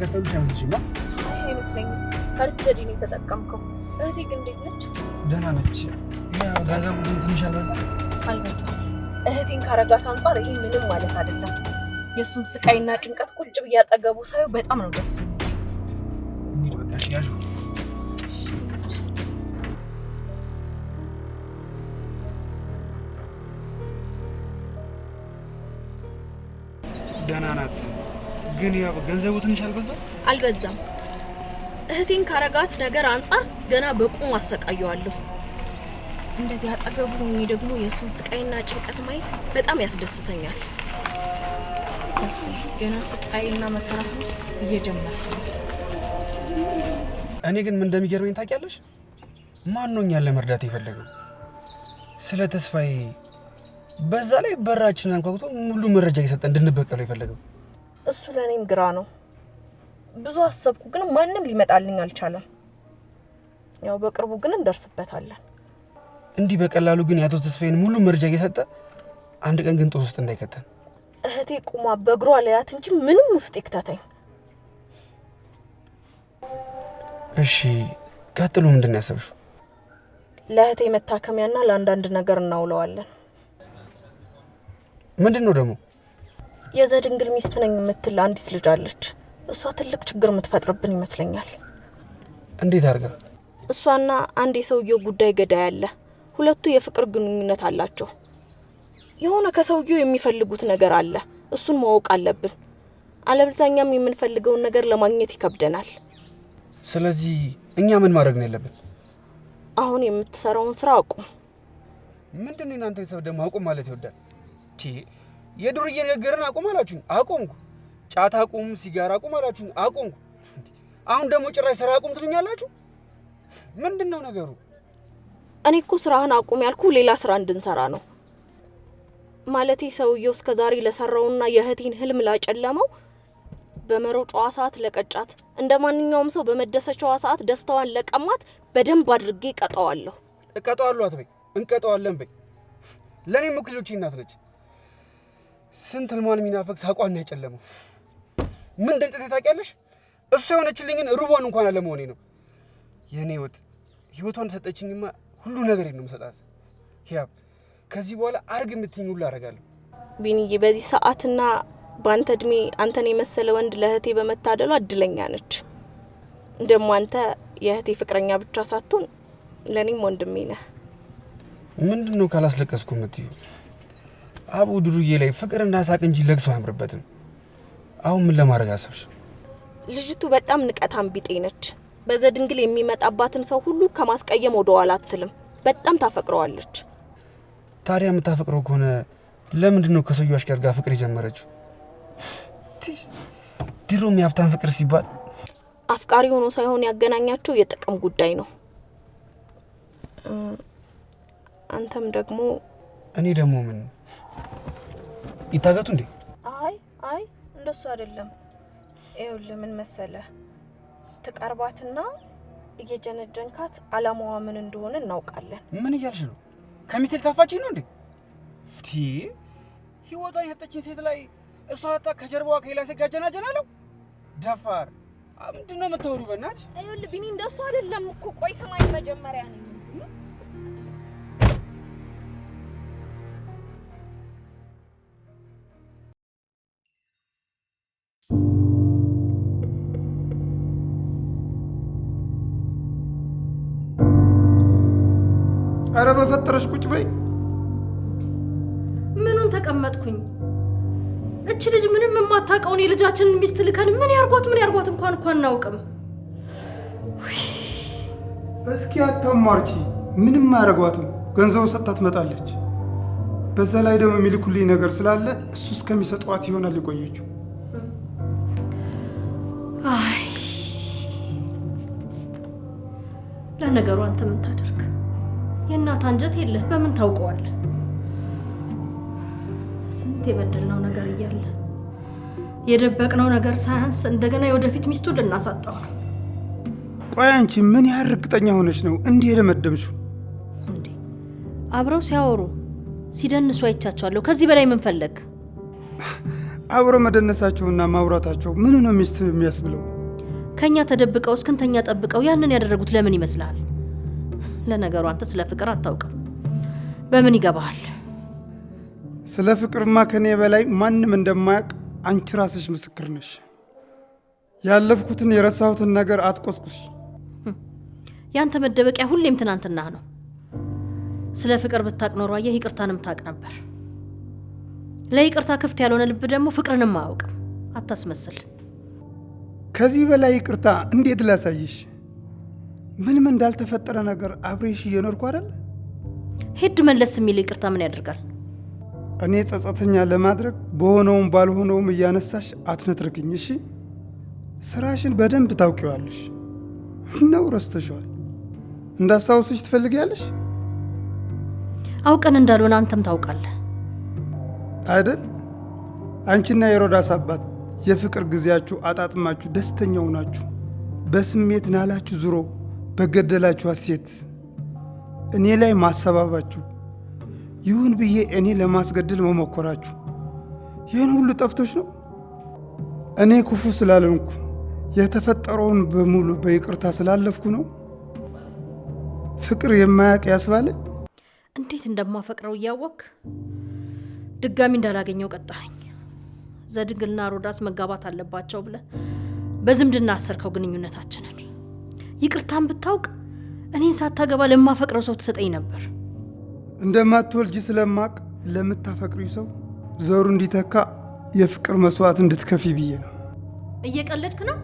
የተከተሉሽ አይመስልሽም? አይመስለኝም። አሪፍ ዘዴ ነው የተጠቀምከው። እህቴ ግን እንዴት ነች? ደህና ነች። ያው ገንዘቡ ግን ትንሽ አልበዛም። እህቴን ካረጋት አንጻር ይሄ ምንም ማለት አይደለም። የእሱን ስቃይና ጭንቀት ቁጭ ብዬ አጠገቡ ሳየው በጣም ነው ደስ የሚለኝ። እንሂድ በቃ እሺ። ያዡ ደህና ናት። ግን ያው ገንዘቡ ትንሽ አልበዛም። እህቴን ካረጋት ነገር አንጻር ገና በቁም አሰቃየዋለሁ። እንደዚህ አጠገቡ ሆኜ ደግሞ የእሱን ስቃይና ጭንቀት ማየት በጣም ያስደስተኛል። ገና ስቃይና መከራ እየጀመረ ነው። እኔ ግን ምን እንደሚገርመኝ ታውቂያለሽ? ማን ነው እኛን ለመርዳት የፈለገው? ስለ ተስፋዬ በዛ ላይ በራችንን አንኳኩቶ ሙሉ መረጃ እየሰጠ እንድንበቀለው የፈለገው እሱ ለኔም ግራ ነው። ብዙ አሰብኩ ግን ማንም ሊመጣልኝ አልቻለም። ያው በቅርቡ ግን እንደርስበታለን። እንዲህ በቀላሉ ግን ያቶ ተስፋዬን ሙሉ መረጃ እየሰጠ አንድ ቀን ግን ጦስ ውስጥ እንዳይከተን። እህቴ ቁማ በእግሯ ላያት እንጂ ምንም ውስጥ ይክተተኝ። እሺ ቀጥሎ ምንድን ነው ያሰብሽው? ለእህቴ መታከሚያና ለአንዳንድ ነገር እናውለዋለን። ምንድን ነው ደግሞ? የዘድንግል ሚስት ነኝ የምትል አንዲት ልጅ አለች። እሷ ትልቅ ችግር የምትፈጥርብን ይመስለኛል። እንዴት አድርጋ? እሷና አንድ የሰውየው ጉዳይ ገዳይ አለ። ሁለቱ የፍቅር ግንኙነት አላቸው። የሆነ ከሰውየው የሚፈልጉት ነገር አለ። እሱን ማወቅ አለብን። አለበለዚያም የምንፈልገውን ነገር ለማግኘት ይከብደናል። ስለዚህ እኛ ምን ማድረግ ነው ያለብን? አሁን የምትሰራውን ስራ አቁም። ምንድነው እናንተ ሰው ደግሞ አቁም ማለት ይወዳል? የዱርዬ ነገርን አቁም አላችሁኝ፣ አቆምኩ። ጫት አቁም፣ ሲጋራ አቁም አላችሁኝ፣ አቆምኩ። አሁን ደግሞ ጭራሽ ስራ አቁም ትሉኛላችሁ? ምንድነው ነገሩ? እኔ እኮ ስራህን አቁም ያልኩ ሌላ ስራ እንድንሰራ ነው። ማለቴ ሰውየው እስከዛሬ ለሰራውና የእህቴን ህልም ላጨለመው በመሮጫዋ ሰዓት ለቀጫት፣ እንደ ማንኛውም ሰው በመደሰቻዋ ሰዓት ደስታዋን ለቀማት በደንብ አድርጌ ቀጣዋለሁ። እቀጣዋለሁ አትበይ፣ እንቀጣዋለን በይ። ለኔም እኩሎች እናት ነች። ስንት ህልሟን የሚናፈቅ ሳቋን ያጨለመው ምን እንደጽቴ ታውቂያለሽ? እሱ የሆነችልኝን ሩቧን እንኳን አለመሆኔ ነው። የኔ ህይወቷን ተሰጠችኝማ ሁሉ ነገር ነው የምሰጣት። ያ ከዚህ በኋላ አርግ የምትይኝ ሁሉ አደርጋለሁ። ቢኒዬ በዚህ ሰዓትና ባንተ እድሜ አንተን የመሰለ ወንድ ለእህቴ በመታደሉ እድለኛ ነች። እንደሞ አንተ የእህቴ ፍቅረኛ ብቻ ሳትሆን ለኔም ወንድሜ ነህ። ምንድነው ካላስለቀስኩ የምትዩ? አቡ ድሩዬ ላይ ፍቅርና ሳቅ እንጂ ለቅሶ አያምርበትም። አሁን ምን ለማድረግ አሰብሽ? ልጅቱ በጣም ንቀታም ቢጤ ነች። በዘድንግል የሚመጣባትን ሰው ሁሉ ከማስቀየም ወደ ኋላ አትልም። በጣም ታፈቅረዋለች። ታዲያ የምታፈቅረው ከሆነ ለምንድነው ከሰውየው አሽከር ጋር ፍቅር የጀመረችው? ድሮም የሀብታም ፍቅር ሲባል አፍቃሪ ሆኖ ሳይሆን ያገናኛቸው የጥቅም ጉዳይ ነው። አንተም ደግሞ እኔ ደግሞ ምን ይታገቱ እንዴ? አይ እንደሱ አይደለም። ይኸውልህ ምን መሰለህ፣ ትቀርባትና እየጀነጀንካት አላማዋ ምን እንደሆነ እናውቃለን። ምን እያልሽ ነው? ከሚስቴ ልታፋችኝ ነው እንዴ? ህይወቷን የሰጠችኝ ሴት ላይ እሷ አጣ ከጀርባዋ ከሌላ ሴት ጋር ጀናጀናለሁ? ደፋር ምንድነው የምታወሪው? በእናትሽ ይኸውልህ ቢኒ እንደሱ አይደለም እኮ። ቆይ ስማኝ መጀመሪያ ነው። አረ በፈጠረሽ ቁጭ በይ። ምኑን ተቀመጥኩኝ? እቺ ልጅ ምንም የማታውቀውን የልጃችንን ሚስት ልከን ምን ያርጓት እንኳን አናውቅም። እስኪ አታማርቺ። ምንም አያረጓትም። ገንዘቡ ሰጥታ ትመጣለች። በዛ ላይ ደግሞ የሚልኩልኝ ነገር ስላለ እሱ እስከሚሰጧት ይሆናል የቆየችው። አይ ለነገሩ አንተ ምን ታደርግ? የእናት አንጀት የለህ፣ በምን ታውቀዋለህ? ስንት የበደልነው ነገር እያለ የደበቅነው ነገር ሳያንስ እንደገና የወደፊት ሚስቱ ልናሳጣው ነው። ቆይ አንቺ ምን ያህል እርግጠኛ ሆነች ነው እንዲህ የደመደምሽው? እንዴ አብረው ሲያወሩ ሲደንሱ አይቻቸዋለሁ። ከዚህ በላይ ምን ፈለግ? አብሮ መደነሳቸውና ማውራታቸው ምን ነው ሚስት የሚያስብለው? ከኛ ተደብቀው እስክንተኛ ጠብቀው ያንን ያደረጉት ለምን ይመስላል? ለነገሩ አንተ ስለ ፍቅር አታውቅም። በምን ይገባሃል? ስለ ፍቅርማ ከኔ በላይ ማንም እንደማያውቅ አንቺ ራስሽ ምስክር ነሽ። ያለፍኩትን የረሳሁትን ነገር አትቆስቁሽ። ያንተ መደበቂያ ሁሌም ትናንትና ነው። ስለ ፍቅር ብታቅ ኖሮ አየህ ይቅርታንም ታቅ ነበር። ለይቅርታ ክፍት ያልሆነ ልብ ደግሞ ፍቅርንም አያውቅም። አታስመስል። ከዚህ በላይ ይቅርታ እንዴት ላሳይሽ? ምንም እንዳልተፈጠረ ነገር አብሬሽ እየኖርኩ አይደል? ሄድ መለስ የሚል ይቅርታ ምን ያደርጋል? እኔ ጸጸተኛ ለማድረግ በሆነውም ባልሆነውም እያነሳሽ አትነትርክኝ። እሺ ስራሽን በደንብ ታውቂዋለሽ። ነው ረስተሽዋል። እንዳስታውስሽ ትፈልጊያለሽ? አውቀን እንዳልሆነ አንተም ታውቃለህ አይደል? አንቺና የሮዳስ አባት የፍቅር ጊዜያችሁ አጣጥማችሁ ደስተኛ ሆናችሁ በስሜት ናላችሁ ዙሮ በገደላችሁ ሴት እኔ ላይ ማሰባባችሁ ይሁን ብዬ እኔ ለማስገደል መሞከራችሁ ይህን ሁሉ ጠፍቶሽ ነው? እኔ ክፉ ስላልሆንኩ የተፈጠረውን በሙሉ በይቅርታ ስላለፍኩ ነው? ፍቅር የማያውቅ ያስባለ? እንዴት እንደማፈቅረው እያወቅ ድጋሚ እንዳላገኘው ቀጣኸኝ። ዘድንግልና ሮዳስ መጋባት አለባቸው ብለህ በዝምድና አሰርከው ግንኙነታችንን። ይቅርታን ብታውቅ እኔን ሳታገባ ለማፈቅረው ሰው ትሰጠኝ ነበር። እንደማትወልጂ ስለማቅ ለምታፈቅሪው ሰው ዘሩ እንዲተካ የፍቅር መስዋዕት እንድትከፊ ብዬ ነው። እየቀለድክ ነው?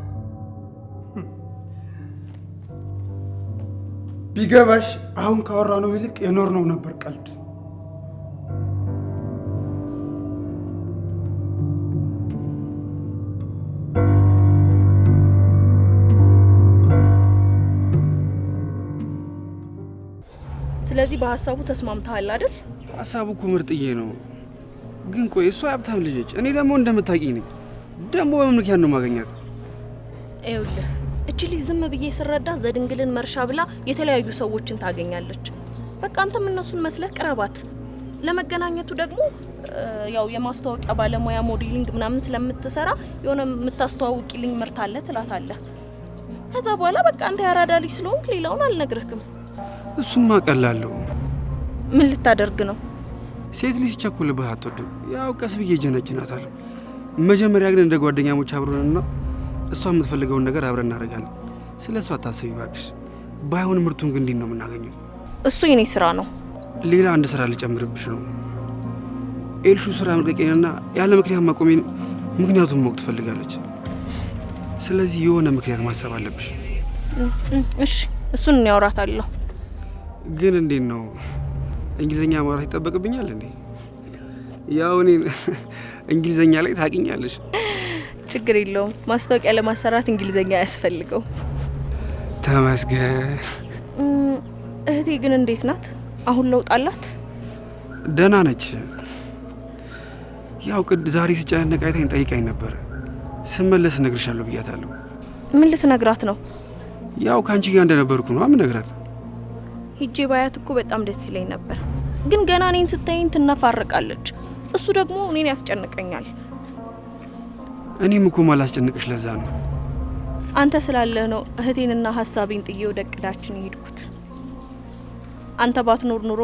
ቢገባሽ አሁን ካወራነው ይልቅ የኖርነው ነበር ቀልድ። ስለዚህ በሐሳቡ ተስማምተሃል አይደል? ሐሳቡ እኮ ምርጥዬ ነው። ግን ቆይ እሷ ሀብታም ልጅ ነች፣ እኔ ደግሞ እንደምታውቂኝ ነኝ። ደግሞ በምን ምክንያት ነው ማገኛት? ይኸውልህ እቺ ልጅ ዝም ብዬ ስረዳ ዘድንግልን መርሻ ብላ የተለያዩ ሰዎችን ታገኛለች። በቃ አንተም እነሱን መስለህ ቅረባት። ለመገናኘቱ ደግሞ ያው የማስተዋወቂያ ባለሙያ ሞዴሊንግ ምናምን ስለምትሰራ የሆነ የምታስተዋውቂልኝ ምርት አለ ትላታለህ። ከዛ በኋላ በቃ አንተ ያራዳ ልጅ ስለሆንክ ሌላውን አልነግርህም። እሱማ ቀላለሁ። ምን ልታደርግ ነው? ሴት ልጅ ሲቸኩልብህ አትወድም። ያው ቀስ ብዬ ጀነጅናታለሁ። መጀመሪያ ግን እንደ ጓደኛሞች አብረንና እሷ የምትፈልገውን ነገር አብረን እናደርጋለን። ስለ እሷ አታስቢ እባክሽ። ባይሆን ምርቱን ግን እንዴት ነው የምናገኘው? እሱ የኔ ስራ ነው። ሌላ አንድ ስራ ልጨምርብሽ ነው። ኤልሹ ስራ መልቀቄንና ያለ ምክንያት ማቆሜን ምክንያቱም ማወቅ ትፈልጋለች። ስለዚህ የሆነ ምክንያት ማሰብ አለብሽ። እሺ እሱን እኔ አወራታለሁ። ግን እንዴት ነው እንግሊዘኛ ማውራት ይጠበቅብኛል እንዴ? ያው እኔ እንግሊዘኛ ላይ ታውቂኛለሽ። ችግር የለውም። ማስታወቂያ ለማሰራት እንግሊዘኛ አያስፈልገው። ተመስገን። እህቴ ግን እንዴት ናት? አሁን ለውጥ አላት? ደህና ነች። ያው ዛሬ ሲጨናነቅ አይታኝ ጠይቃኝ ነበር። ስመለስ እነግርሻለሁ ብያታለሁ። ምን ልትነግራት ነው? ያው ከአንቺ ጋር እንደነበርኩ ነው የምነግራት። ሂጄ ባያት እኮ በጣም ደስ ይለኝ ነበር። ግን ገና እኔን ስታይኝ ትነፋርቃለች። እሱ ደግሞ እኔን ያስጨንቀኛል። እኔም እኮ ማላስጨንቅሽ ለዛ ነው። አንተ ስላለህ ነው እህቴንና ሀሳቤን ጥዬ ወደ እቅዳችን የሄድኩት። አንተ ባትኖር ኑሮ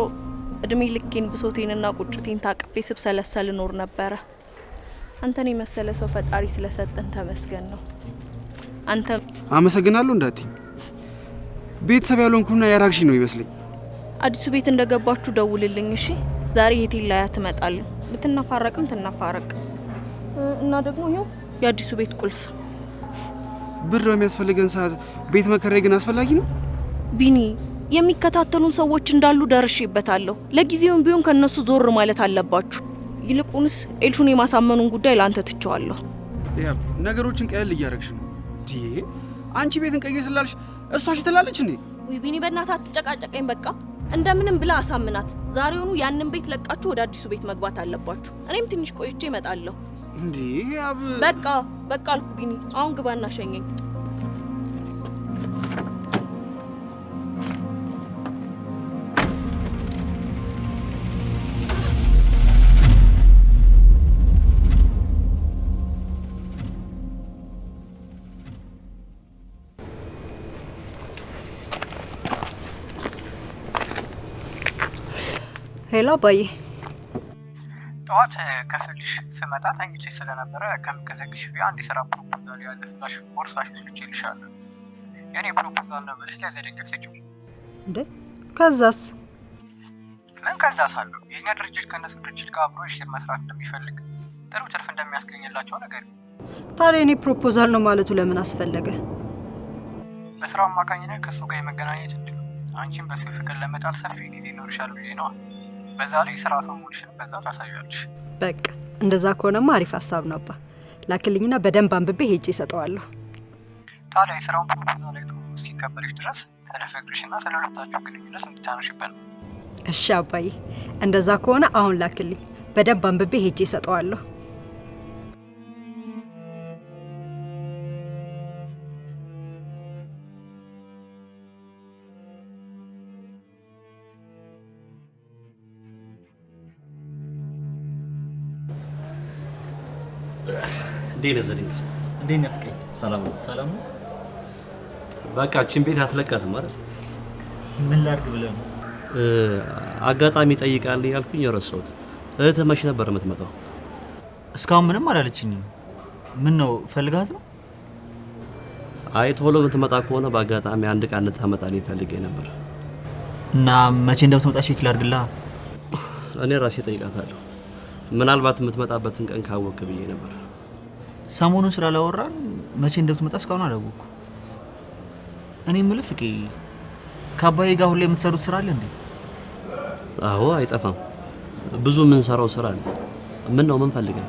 እድሜ ልኬን ብሶቴንና ቁጭቴን ታቅፌ ስብሰለሰል ኖር ነበረ። አንተን የመሰለ ሰው ፈጣሪ ስለሰጠን ተመስገን ነው። አንተ አመሰግናለሁ እንዳትኝ። ቤተሰብ ያልሆንኩና ያራግሽ ነው ይመስለኝ። አዲሱ ቤት እንደገባችሁ ደውልልኝ እሺ? ዛሬ እህቴን ላያት እመጣለሁ። ብትነፋረቅም ትነፋረቅ እና ደግሞ ይኸው የአዲሱ ቤት ቁልፍ። ብር በሚያስፈልገን ሰዓት ቤት መከራይ ግን አስፈላጊ ነው ቢኒ። የሚከታተሉን ሰዎች እንዳሉ ደርሼበታለሁ። ለጊዜውም ቢሆን ከነሱ ዞር ማለት አለባችሁ። ይልቁንስ ኤልሹን የማሳመኑን ጉዳይ ላንተ ትቸዋለሁ። ያ ነገሮችን ቀለል እያደረግሽ ነው። አንቺ ቤትን ቀይር ስላልሽ እሷ እሺ ትላለች እንዴ? ወይ ቢኒ በእናትህ አትጨቃጨቀኝ። በቃ እንደምንም ብላ አሳምናት። ዛሬውኑ ያንን ቤት ለቃችሁ ወደ አዲሱ ቤት መግባት አለባችሁ። እኔም ትንሽ ቆይቼ እመጣለሁ። እንዴ በቃ አልኩ ቢኒ። አሁን ግባና ሸኘኝ። ሄሎ አባዬ። ጠዋት ከፍልሽ ስመጣ ተኝቼ ስለነበረ ከምቀዘቅሽ አንድ የስራ ፕሮፖዛል ያለ ፍላሽ ቦርሳሽ ልኬልሻለሁ። የኔ ፕሮፖዛል ነው ብለሽ ለዘደገፍ ስጪው። እንዴ ከዛስ? ምን ከዛስ አለው? የኛ ድርጅት ከነሱ ድርጅት ጋር አብሮ ሼር መስራት እንደሚፈልግ ጥሩ ትርፍ እንደሚያስገኝላቸው ነገር። ታዲያ የኔ ፕሮፖዛል ነው ማለቱ ለምን አስፈለገ? በስራው አማካኝነት ከሱ ጋር የመገናኘት እድል አንቺን በሱ ፍቅር ለመጣል ሰፊ ጊዜ ይኖርሻል ብዬ ነው። በዛ ላይ ስራ ሰው ሙልሽን በዛ ታሳያለሽ። በቃ እንደዛ ከሆነማ አሪፍ ሀሳብ ነው አባ። ላክልኝና በደንብ አንብቤ ሄጄ እሰጠዋለሁ። ታዲያ የስራውን ፕሮፖዛል ላይ ሲከበርሽ ድረስ ስለ ፍቅርሽና ስለ ሁለታችሁ ግንኙነት እንድታነሽበት ነው። እሺ አባዬ፣ እንደዛ ከሆነ አሁን ላክልኝ፣ በደንብ አንብቤ ሄጄ እሰጠዋለሁ። እንዴት ነህ ዘድንግል? እንዴት ነህ ፍቅሬ? ሰላም ነው? ሰላም ነው። በቃ እችን ቤት አትለቃትም አይደል? ምን ላድርግ ብለህ ነው? አጋጣሚ ጠይቃለሁ ያልኩኝ ረሳሁት። እህትህ መች ነበር የምትመጣው? እስካሁን ምንም አላለችኝም። ምን ነው ፈልጋት ነው? አይ ቶሎ የምትመጣ ከሆነ በአጋጣሚ አንድ ቀን እንድታመጣልኝ ፈልጌ ነበር። እና መቼ እንደምትመጣ ቼክ ላድርግልህ? እኔ ራሴ ጠይቃታለሁ። ምናልባት የምትመጣበትን ቀን ካወቅክ ብዬ ነበር። ሰሞኑን ስላላወራን መቼ እንደምትመጣ እስካሁን አላወቅኩም። እኔ የምልህ ፍቄ፣ ከአባዬ ጋር ሁሌ የምትሰሩት ስራ አለ እንዴ? አዎ አይጠፋም። ብዙ የምንሰራው ስራ አለ። ምን ነው ምን ፈልገን?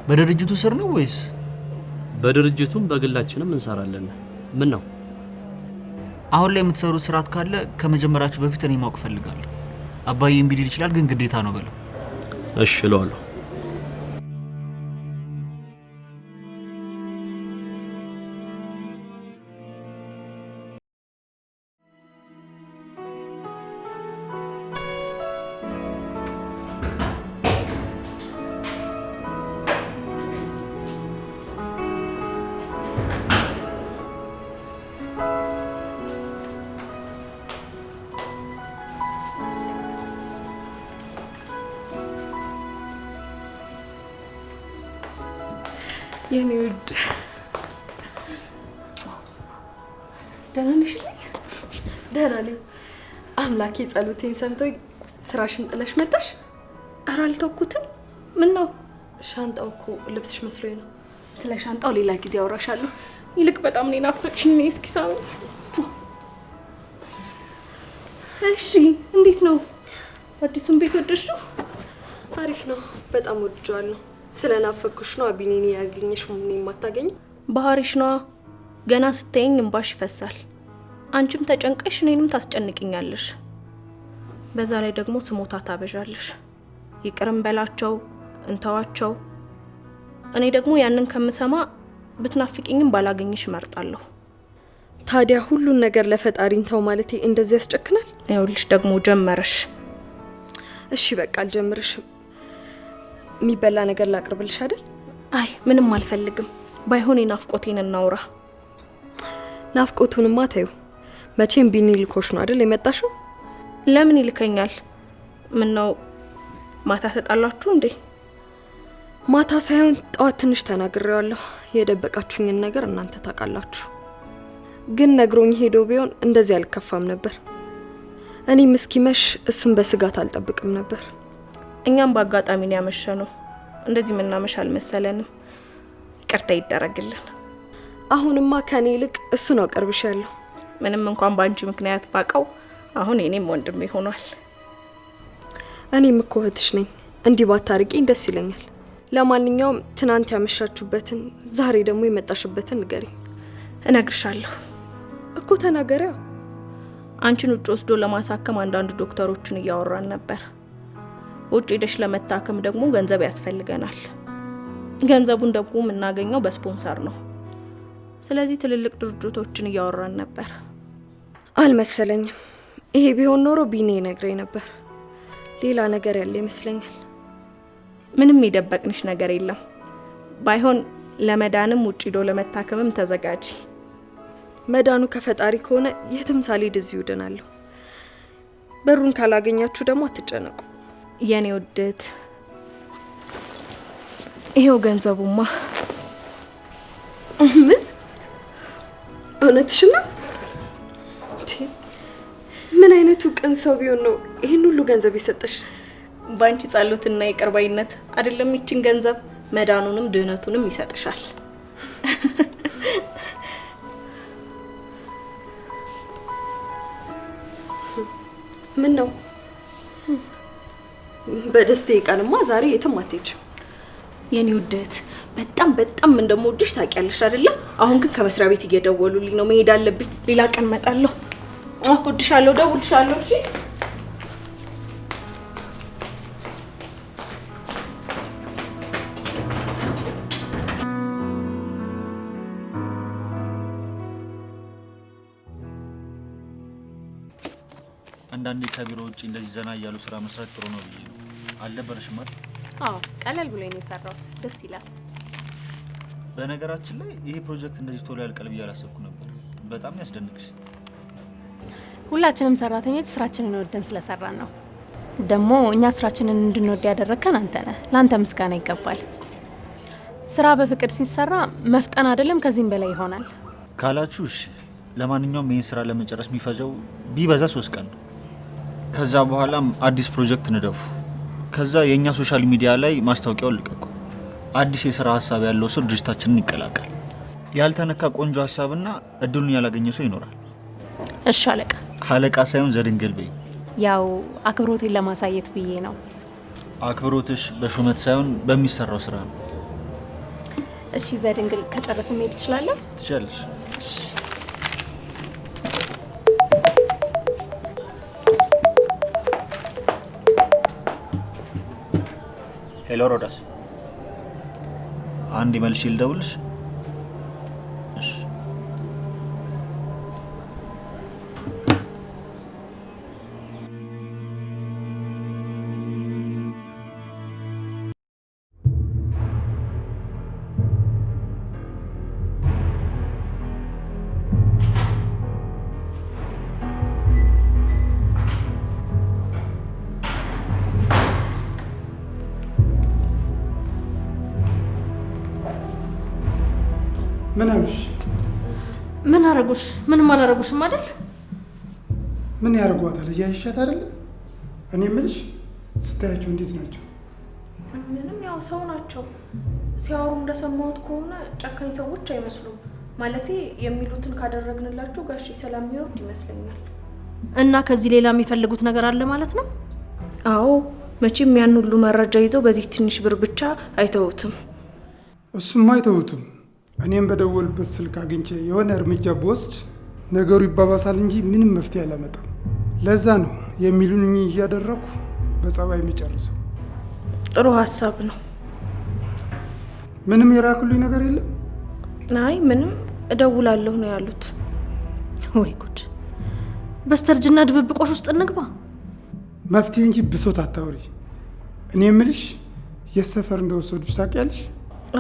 በድርጅቱ ስር ነው ወይስ? በድርጅቱም በግላችንም እንሰራለን። ምን ነው አሁን ላይ የምትሰሩት ስራት ካለ ከመጀመራችሁ በፊት እኔ ማወቅ ፈልጋለሁ። አባዬ እምቢ ሊል ይችላል፣ ግን ግዴታ ነው በለው። እሺ እለዋለሁ። የኔ ውድ ደህና ነሽ? ደህና ነኝ። አምላኬ ጸሎቴን ሰምቶኝ ስራሽን ጥለሽ መጣሽ? ኧረ አልተውኩትም። ምን ነው? ሻንጣው እኮ ልብስሽ መስሎኝ ነው። ስለ ሻንጣው ሌላ ጊዜ አወራሻለሁ። ይልቅ በጣም ነው ናፈቅሽኝ። ነይ እስኪ ሳሚ። እሺ እንዴት ነው አዲሱን ቤት ወደድሽው? አሪፍ ነው፣ በጣም ወድጄዋለሁ። ስለናፈቅኩሽ ነው አቢኔን ያገኘሽ ምን የማታገኝ? ባህሪሽ ነዋ። ገና ስትይኝ እንባሽ ይፈሳል። አንቺም ተጨንቀሽ እኔንም ታስጨንቅኛለሽ። በዛ ላይ ደግሞ ስሞታ ታበዣለሽ። ይቅርም በላቸው እንተዋቸው። እኔ ደግሞ ያንን ከምሰማ ብትናፍቂኝም ባላገኝሽ እመርጣለሁ። ታዲያ ሁሉን ነገር ለፈጣሪ እንተው ማለቴ እንደዚህ ያስጨክናል? ይኸውልሽ ደግሞ ጀመረሽ። እሺ በቃ አልጀምርሽም። የሚበላ ነገር ላቅርብልሽ አይደል? አይ ምንም አልፈልግም። ባይሆን ናፍቆቴን እናውራ። ናፍቆቱንማ ተይው። መቼም ቢኒ ልኮሽ ነው አይደል የመጣሽው? ለምን ይልከኛል? ምን ነው ማታ ተጣላችሁ እንዴ? ማታ ሳይሆን ጠዋት ትንሽ ተናግሬዋለሁ። የደበቃችሁኝን ነገር እናንተ ታውቃላችሁ። ግን ነግሮኝ ሄዶ ቢሆን እንደዚህ አልከፋም ነበር። እኔም እስኪመሽ እሱን በስጋት አልጠብቅም ነበር። እኛም በአጋጣሚ ነው ያመሸነው። እንደዚህ ምናመሽ አልመሰለንም። ይቅርታ ይደረግልን። አሁንማ ከኔ ይልቅ እሱ ነው ቀርብሽ ያለው። ምንም እንኳን ባንቺ ምክንያት ባቀው አሁን እኔም ወንድም ይሆናል። እኔም እኮ እህትሽ ነኝ። እንዲህ ባታርቂኝ ደስ ይለኛል። ለማንኛውም ትናንት ያመሻችሁበትን ዛሬ ደግሞ የመጣሽበትን ንገሪኝ። እነግርሻለሁ እኮ ተናገሪያ። አንቺን ውጭ ወስዶ ለማሳከም አንዳንድ ዶክተሮችን እያወራን ነበር። ውጭ ሄደሽ ለመታከም ደግሞ ገንዘብ ያስፈልገናል። ገንዘቡን ደግሞ የምናገኘው በስፖንሰር ነው። ስለዚህ ትልልቅ ድርጅቶችን እያወራን ነበር። አልመሰለኝም። ይሄ ቢሆን ኖሮ ቢኔ ነግረኝ ነበር። ሌላ ነገር ያለ ይመስለኛል። ምንም የደበቅንሽ ነገር የለም። ባይሆን ለመዳንም ውጭ ሄዶ ለመታከምም ተዘጋጂ። መዳኑ ከፈጣሪ ከሆነ የትም ሳልሄድ እዚሁ እድናለሁ። በሩን ካላገኛችሁ ደግሞ አትጨነቁ። የኔ ውድት ይሄው ገንዘቡማ። ምን እውነትሽ ነው? ምን አይነቱ ቅን ሰው ቢሆን ነው ይህን ሁሉ ገንዘብ የሰጠሽ? ባንቺ ጸሎትና ይቅርባይነት አይደለም ይችን ገንዘብ መዳኑንም ድህነቱንም ይሰጥሻል። ምን ነው በደስታዬ ቀንማ ዛሬ የትም አትሄጂም። የኔ ውድት በጣም እንደምወድሽ ታውቂያለሽ አይደለ? አሁን ግን ከመስሪያ ቤት እየደወሉልኝ ነው፣ መሄድ አለብኝ። ሌላ ቀን እመጣለሁ። እወድሻለሁ፣ ደውልሻለሁ። እሺ አንዳንዴ ከቢሮ ውጪ እንደዚህ ዘና እያሉ ስራ መስራት ጥሩ ነው ብዬ ነው። አልነበረሽም አይደል? አዎ፣ ቀለል ብሎ ነው የሰራሁት። ደስ ይላል። በነገራችን ላይ ይሄ ፕሮጀክት እንደዚህ ቶሎ ያልቃል ብዬ አላሰብኩ ነበር። በጣም ያስደንቅሽ። ሁላችንም ሰራተኞች ስራችንን ወደን ስለሰራን ነው። ደግሞ እኛ ስራችንን እንድንወድ ያደረከን አንተ ነህ። ለአንተ ምስጋና ይገባል። ስራ በፍቅር ሲሰራ መፍጠን አይደለም ከዚህም በላይ ይሆናል ካላችሁ እሺ። ለማንኛውም ይህን ስራ ለመጨረስ የሚፈጀው ቢበዛ 3 ቀን ነው። ከዛ በኋላም አዲስ ፕሮጀክት ንደፉ። ከዛ የኛ ሶሻል ሚዲያ ላይ ማስታወቂያውን ልቀቁ። አዲስ የስራ ሀሳብ ያለው ሰው ድርጅታችንን ይቀላቀል። ያልተነካ ቆንጆ ሀሳብና እድሉን ያላገኘ ሰው ይኖራል። እሺ አለቃ። አለቃ ሳይሆን ዘድንግል በይ። ያው አክብሮቴን ለማሳየት ብዬ ነው። አክብሮትሽ በሹመት ሳይሆን በሚሰራው ስራ ነው። እሺ ዘድንግል፣ ከጨረስን መሄድ ትችላለህ? ትችላለሽ። ሄሎ ሮዳስ፣ አንድ መልሽ ልደውልሽ። እሺ ምን አሉሽ? ምን አረጉሽ? ምንም አላረጉሽም አይደል? ምን ያርጓታል? እያይሻት አይደል? እኔ የምልሽ ስታያቸው እንዴት ናቸው? ምንም ያው ሰው ናቸው። ሲያወሩ እንደሰማሁት ከሆነ ጨካኝ ሰዎች አይመስሉም። ማለቴ የሚሉትን ካደረግንላቸው ጋሼ ሰላም ይወርድ ይመስለኛል። እና ከዚህ ሌላ የሚፈልጉት ነገር አለ ማለት ነው? አዎ፣ መቼም ያን ሁሉ መረጃ ይዘው በዚህ ትንሽ ብር ብቻ አይተውትም። እሱም አይተውትም። እኔም በደወልበት ስልክ አግኝቼ የሆነ እርምጃ ብወስድ ነገሩ ይባባሳል እንጂ ምንም መፍትሄ አላመጣም። ለዛ ነው የሚሉኝ እያደረኩ በጸባይ የሚጨርሰው። ጥሩ ሀሳብ ነው። ምንም የራኩልኝ ነገር የለም? አይ ምንም፣ እደውላለሁ ነው ያሉት። ወይ ጉድ! በስተርጅና ድብብቆሽ ውስጥ እንግባ። መፍትሄ እንጂ ብሶት አታውሪ። እኔ የምልሽ የሰፈር እንደወሰዱሽ ታውቂያለሽ?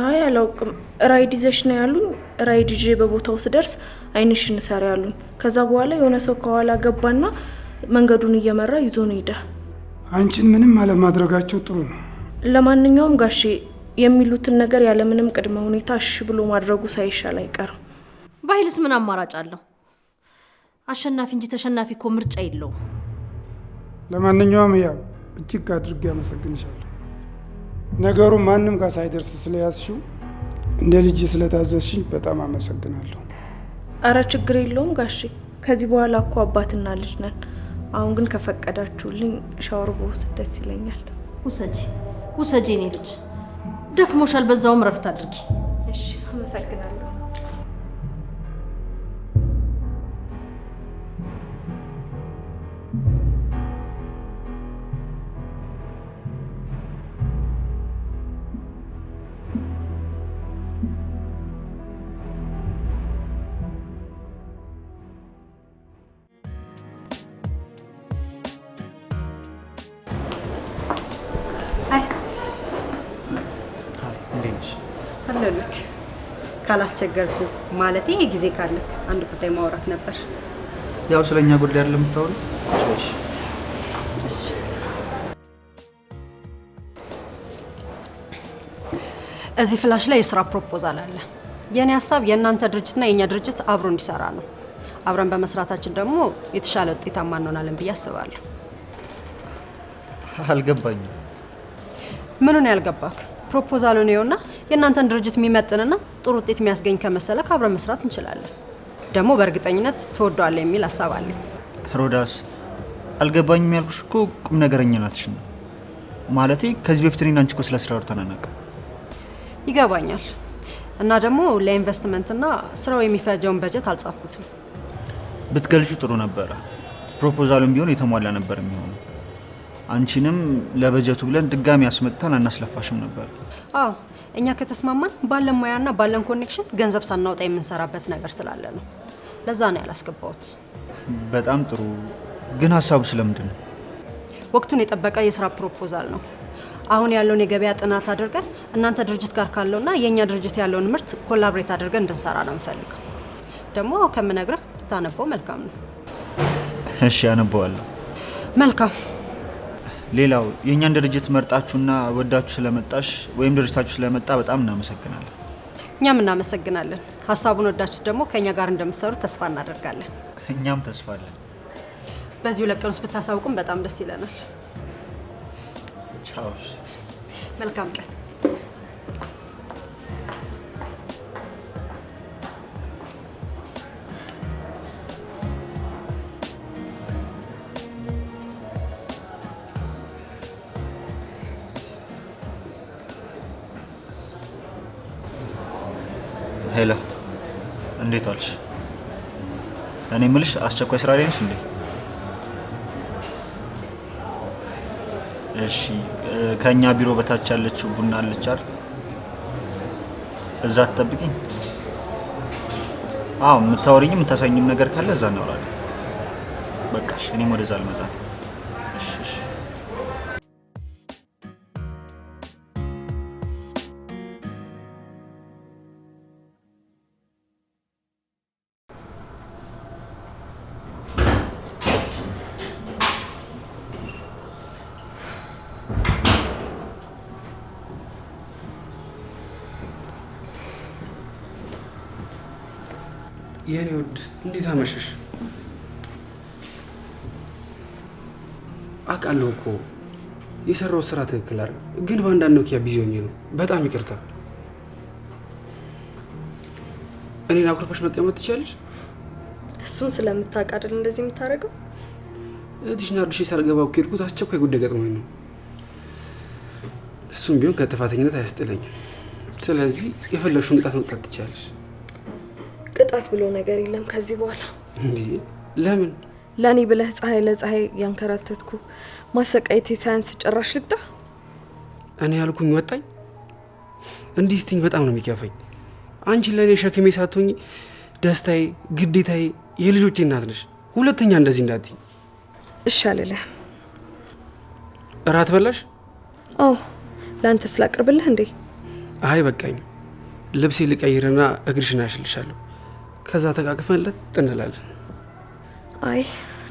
አይ አላውቅም። ራይድ ይዘሽ ነው ያሉኝ። ራይድ ይዤ በቦታው ስደርስ አይንሽን ሰሪ ያሉኝ። ከዛ በኋላ የሆነ ሰው ከኋላ ገባና መንገዱን እየመራ ይዞ ነው ሄደ። አንቺን ምንም አለማድረጋቸው ጥሩ ነው። ለማንኛውም ጋሼ የሚሉትን ነገር ያለምንም ቅድመ ሁኔታ እሺ ብሎ ማድረጉ ሳይሻል አይቀርም። ባይልስ ምን አማራጭ አለው? አሸናፊ እንጂ ተሸናፊ እኮ ምርጫ የለውም። ለማንኛውም ያው እጅግ አድርጌ አመሰግንሻለሁ። ነገሩ ማንም ጋር ሳይደርስ ስለያዝሽው እንደ ልጅ ስለታዘዝሽኝ በጣም አመሰግናለሁ። አረ ችግር የለውም ጋሼ። ከዚህ በኋላ እኮ አባትና ልጅ ነን። አሁን ግን ከፈቀዳችሁልኝ ሻወር ብወስድ ደስ ይለኛል። ውሰጂ የኔ ልጅ፣ ደክሞሻል። በዛውም ረፍት አድርጊ። እሺ፣ አመሰግናለሁ። አለሉክ ካላስቸገርኩ ማለቴ የጊዜ ካለክ አንድ ጉዳይ ማውራት ነበር። ያው ስለኛ ጉዳይ አይደለም የምታወሪው? ቁጭ በይ። እሺ እዚህ ፍላሽ ላይ የስራ ፕሮፖዛል አለ። የኔ ሀሳብ የእናንተ ድርጅትና የኛ ድርጅት አብሮ እንዲሰራ ነው። አብረን በመስራታችን ደግሞ የተሻለ ውጤታማ እንሆናለን ብዬ አስባለሁ። አልገባኝም። ምኑን ያልገባክ? ፕሮፖዛሉን ይኸውና፣ የእናንተን ድርጅት የሚመጥንና ጥሩ ውጤት የሚያስገኝ ከመሰለክ አብረን መስራት እንችላለን። ደግሞ በእርግጠኝነት ትወደዋለህ የሚል ሀሳብ አለኝ። ሮዳስ አልገባኝም ያልኩሽ እኮ ቁም ነገረኛ ናትሽ ነው። ማለቴ ከዚህ በፊት እኔና አንቺ እኮ ስለ ስራው ተናነቀ። ይገባኛል። እና ደግሞ ለኢንቨስትመንትና ስራው የሚፈጀውን በጀት አልጻፍኩትም። ብትገልጹ ጥሩ ነበረ። ፕሮፖዛሉም ቢሆን የተሟላ ነበር የሚሆነው። አንቺንም ለበጀቱ ብለን ድጋሚ አስመጥተን አናስለፋሽም ነበር። አዎ እኛ ከተስማማን ባለን ሙያና ባለን ኮኔክሽን ገንዘብ ሳናወጣ የምንሰራበት ነገር ስላለ ነው። ለዛ ነው ያላስገባሁት። በጣም ጥሩ። ግን ሀሳቡ ስለምንድን ነው? ወቅቱን የጠበቀ የስራ ፕሮፖዛል ነው። አሁን ያለውን የገበያ ጥናት አድርገን እናንተ ድርጅት ጋር ካለውና የኛ ድርጅት ያለውን ምርት ኮላብሬት አድርገን እንድንሰራ ነው የምፈልገው። ደግሞ ከምነግርህ ታነበው መልካም ነው። እሺ አነበዋለሁ። መልካም። ሌላው የኛን ድርጅት መርጣችሁና ወዳችሁ ስለመጣሽ ወይም ድርጅታችሁ ስለመጣ በጣም እናመሰግናለን። እኛም እናመሰግናለን። ሀሳቡን ወዳችሁት ደግሞ ከኛ ጋር እንደምትሰሩ ተስፋ እናደርጋለን። እኛም ተስፋ አለን። በዚሁ ለቀን ውስጥ ብታሳውቁም በጣም ደስ ይለናል። ቻው። መልካም ቀን። ሄሎ፣ እንዴት ዋልሽ? እኔ የምልሽ አስቸኳይ ስራ ላይ ነሽ እንዴ? እሺ፣ ከኛ ቢሮ በታች ያለችው ቡና አለች አይደል? እዛ ትጠብቂኝ። አዎ፣ የምታወሪኝም የምታሳኝም ነገር ካለ እዛ እናወራለን። በቃሽ፣ እኔም ወደዛ አልመጣም። እሺ እሺ። የኔ ውድ እንዴት አመሸሽ? አውቃለሁ እኮ የሰራው ስራ ትክክል አይደል፣ ግን በአንዳንድ ነው ቢዚ ሆኜ ነው። በጣም ይቅርታ። እኔን አኩርፈሽ መቀመጥ ትችያለሽ? እሱን ስለምታውቅ አይደል እንደዚህ የምታደርገው? እህትሽን አድርሼ ሳልገባ እኮ የሄድኩት አስቸኳይ ጉዳይ ገጥሞኝ ነው። እሱም ቢሆን ከጥፋተኝነት አያስጥለኝም። ስለዚህ የፈለግሽውን ቅጣት መቅጣት ትችያለሽ። ቅጣት ብሎ ነገር የለም ከዚህ በኋላ። እንዴ ለምን? ለኔ ብለህ ፀሐይ ለፀሐይ ያንከራተትኩ ማሰቃየቴ ሳያንስ ጭራሽ ልቅጣ? እኔ ያልኩኝ ወጣኝ። እንዲህ ስትኝ በጣም ነው የሚከፋኝ። አንቺ ለኔ ሸክሜ ሳትሆኚ ደስታዬ፣ ግዴታዬ፣ የልጆቼ እናት ነሽ። ሁለተኛ እንደዚህ እንዳትኝ። እሺ አልልህም። እራት በላሽ? አዎ። ለአንተ ስላቅርብልህ እንዴ? አይ በቃኝ። ልብሴ ልቀይርና እግርሽን አሽልሻለሁ። ከዛ ተቃቅፈን ለጥ እንላለን። አይ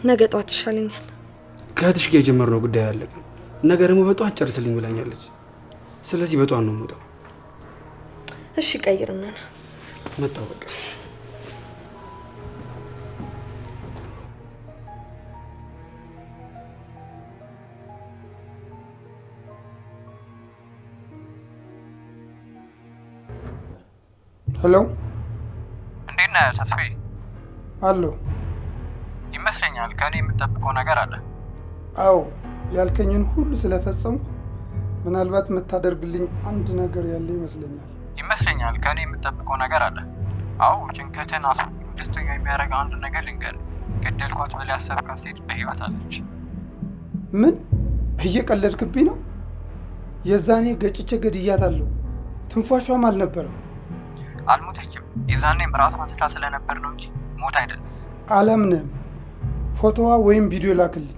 ነገ ጧት ይሻለኛል። ከእህትሽ ጋር የጀመርነው ጉዳይ አለቀ። ነገ ደግሞ በጧት ጨርስልኝ ብላኛለች። ስለዚህ በጧት ነው የምወጣው። እሺ ቀይርና ና። መጣሁ በቃ። ሄሎ፣ እንዴት ነህ ተስፋዬ? አሎ። ይመስለኛል ከእኔ የምጠብቀው ነገር አለ። አዎ፣ ያልከኝን ሁሉ ስለፈጸሙ ምናልባት የምታደርግልኝ አንድ ነገር ያለ ይመስለኛል ከእኔ የምጠብቀው ነገር አለ። አዎ፣ ጭንቀትን አስወግዶ ደስተኛ የሚያደርግ አንድ ነገር ልንገርህ። ገደልኳት ብለህ ያሰብካት ሴት በህይወት አለች። ምን? እየቀለድክብኝ ነው? የዛኔ ገጭቼ ገድያታለሁ። ትንፋሿም አልነበረም። አልሞተችም። የዛኔም ራሷን ስታ ስለነበር ነው እንጂ ሞት አይደለም። አላምንም። ፎቶዋ ወይም ቪዲዮ ላክልኝ።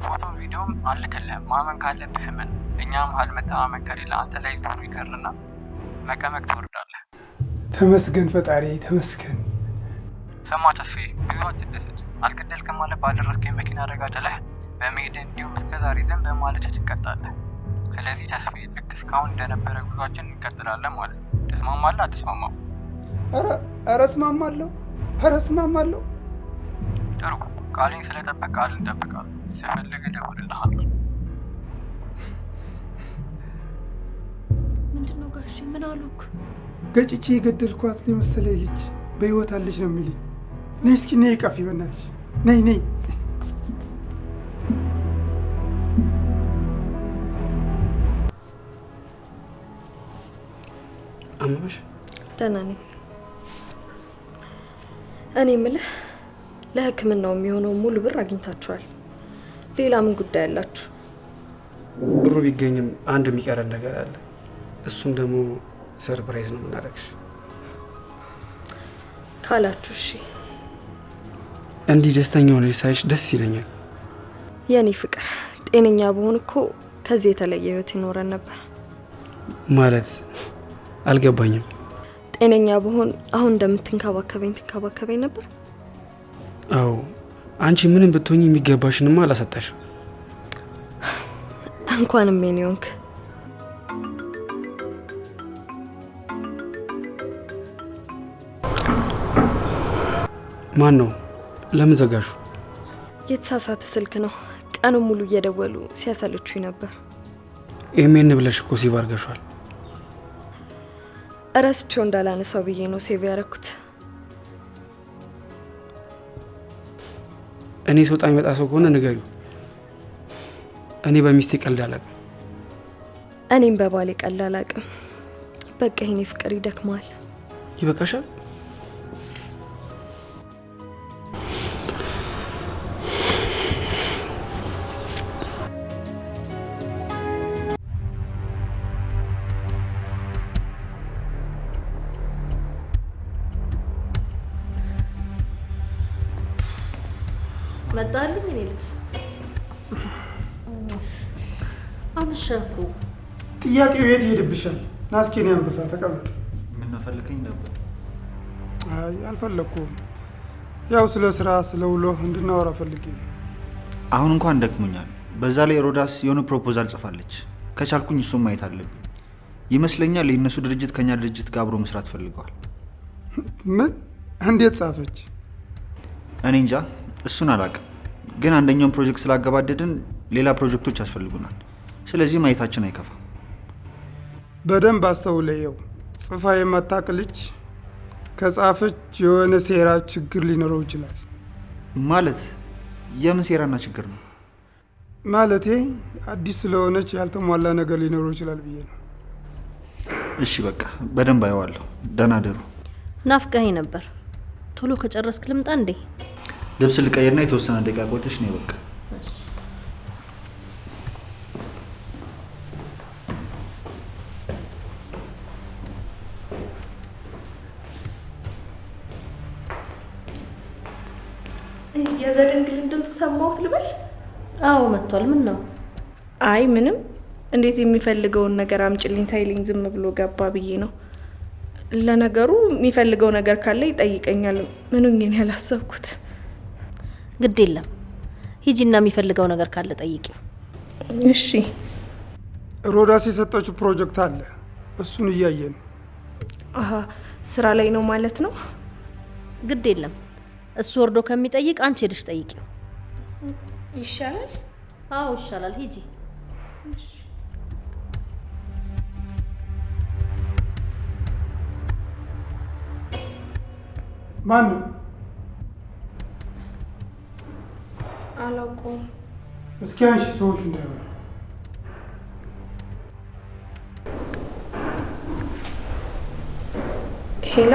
ፎቶም ቪዲዮም አልክልህም። ማመን ካለብህ ምን እኛ መሀል መተማመን ከሌለ አንተ ላይ ዞሩ ይከርና መቀመቅ ትወርዳለህ። ተመስገን ፈጣሪ ተመስገን። ሰማ ተስፋዬ፣ ብዙ አትደሰት። አልገደልክም ማለት ባደረስከው የመኪና አደጋ ጥለህ በመሄድ እንዲሁም እስከዛሬ ዝም በማለት ትቀጣለህ። ስለዚህ ተስፋዬ ልክ እስካሁን እንደነበረ ጉዟችን እንቀጥላለን ማለት ነው። ተስማማለህ? አትስማማም? ኧረ እስማማለሁ። ጥሩ። ቃሌን ስለጠበቅ ቃልን እጠብቃለሁ። ስፈልግ እደውልልሃለሁ። ምንድነው ጋሼ? ምን አሉክ? ገጭቼ የገደልኳት የመሰለኝ ልጅ በህይወት አለች ነው የሚልኝ። ነይ እስኪ ነይ፣ ቀፊ በእናትሽ ነይ። አማሽ ደህና ነኝ። እኔ የምልህ ለሕክምናው የሚሆነው ሙሉ ብር አግኝታችኋል? ሌላ ምን ጉዳይ አላችሁ? ብሩ ቢገኝም አንድ የሚቀረን ነገር አለ። እሱም ደግሞ ሰርፕራይዝ ነው የምናደርግሽ። ካላችሁ እሺ። እንዲህ ደስተኛ ሆነሽ ሳይሽ ደስ ይለኛል። የኔ ፍቅር፣ ጤነኛ በሆን እኮ ከዚህ የተለየ ህይወት ይኖረን ነበር። ማለት አልገባኝም። ጤነኛ በሆን አሁን እንደምትንከባከበኝ ትንከባከበኝ ነበር? አዎ፣ አንቺ ምንም ብትሆኚ የሚገባሽንማ አላሰጣሽም። እንኳንም የኔ ሆንክ። ማን ነው? ለምን ዘጋሹ? የተሳሳተ ስልክ ነው። ቀኑ ሙሉ እየደወሉ ሲያሰለቹኝ ነበር። ኤሜን ብለሽ እኮ ሴቭ አድርገሻል። እረስቸው እንዳላነሳው ብዬ ነው ሴቭ ያደረኩት። እኔ ስወጣ የሚመጣ ሰው ከሆነ ንገሪው። እኔ በሚስቴ ቀልድ አላውቅም። እኔም በባሌ ቀልድ አላውቅም። በቃ የኔ ፍቅር ይደክማል። ይበቃሻል። መጣልኝ። እኔ ልጅ አመሸኩ። ጥያቄው የት ይሄድብሻል? ናስኪን አንበሳ ተቀመጥ። ምን ፈልገኝ ነበር? አይ አልፈለኩም። ያው ስለ ስራ ስለ ውሎ እንድናወራ ፈልጌ ነው። አሁን እንኳን ደክሞኛል። በዛ ላይ ሮዳስ የሆነ ፕሮፖዛል ጽፋለች። ከቻልኩኝ እሱን ማየት አለብኝ ይመስለኛል። የእነሱ ድርጅት ከኛ ድርጅት ጋር አብሮ መስራት ፈልገዋል። ምን? እንዴት ጻፈች? እኔ እንጃ፣ እሱን አላውቅም። ግን አንደኛውን ፕሮጀክት ስላገባደድን ሌላ ፕሮጀክቶች ያስፈልጉናል። ስለዚህ ማየታችን አይከፋም። በደንብ አስተውለየው። ጽፋ የማታውቅ ልጅ ከጻፈች የሆነ ሴራ ችግር ሊኖረው ይችላል። ማለት የምን ሴራና ችግር ነው? ማለቴ አዲስ ስለሆነች ያልተሟላ ነገር ሊኖረው ይችላል ብዬ ነው። እሺ በቃ በደንብ አየዋለሁ። ደህና ደሩ። ናፍቀኸኝ ነበር። ቶሎ ከጨረስክ ልምጣ እንዴ? ልብስ ልቀይርና የተወሰነ ደቂቃ ቆይተሽ ነው። በቃ የዘደንግልን ድምፅ ሰማሁት ልበል? አዎ መጥቷል። ምን ነው? አይ ምንም። እንዴት የሚፈልገውን ነገር አምጭልኝ ሳይልኝ ዝም ብሎ ገባ ብዬ ነው። ለነገሩ የሚፈልገው ነገር ካለ ይጠይቀኛል። ምኑኝን ያላሰብኩት። ግድ የለም ሂጂና የሚፈልገው ነገር ካለ ጠይቂው። እሺ። ሮዳስ የሰጠችው ፕሮጀክት አለ፣ እሱን እያየን። አሀ ስራ ላይ ነው ማለት ነው። ግድ የለም እሱ ወርዶ ከሚጠይቅ አንቺ ሄድሽ ጠይቂው። ይሻላል። አዎ ይሻላል። ሂጂ። ማን ነው? አላውቀውም። እስኪ አንሺ፣ ሰዎቹ እንዳይሆኑ። ሄሎ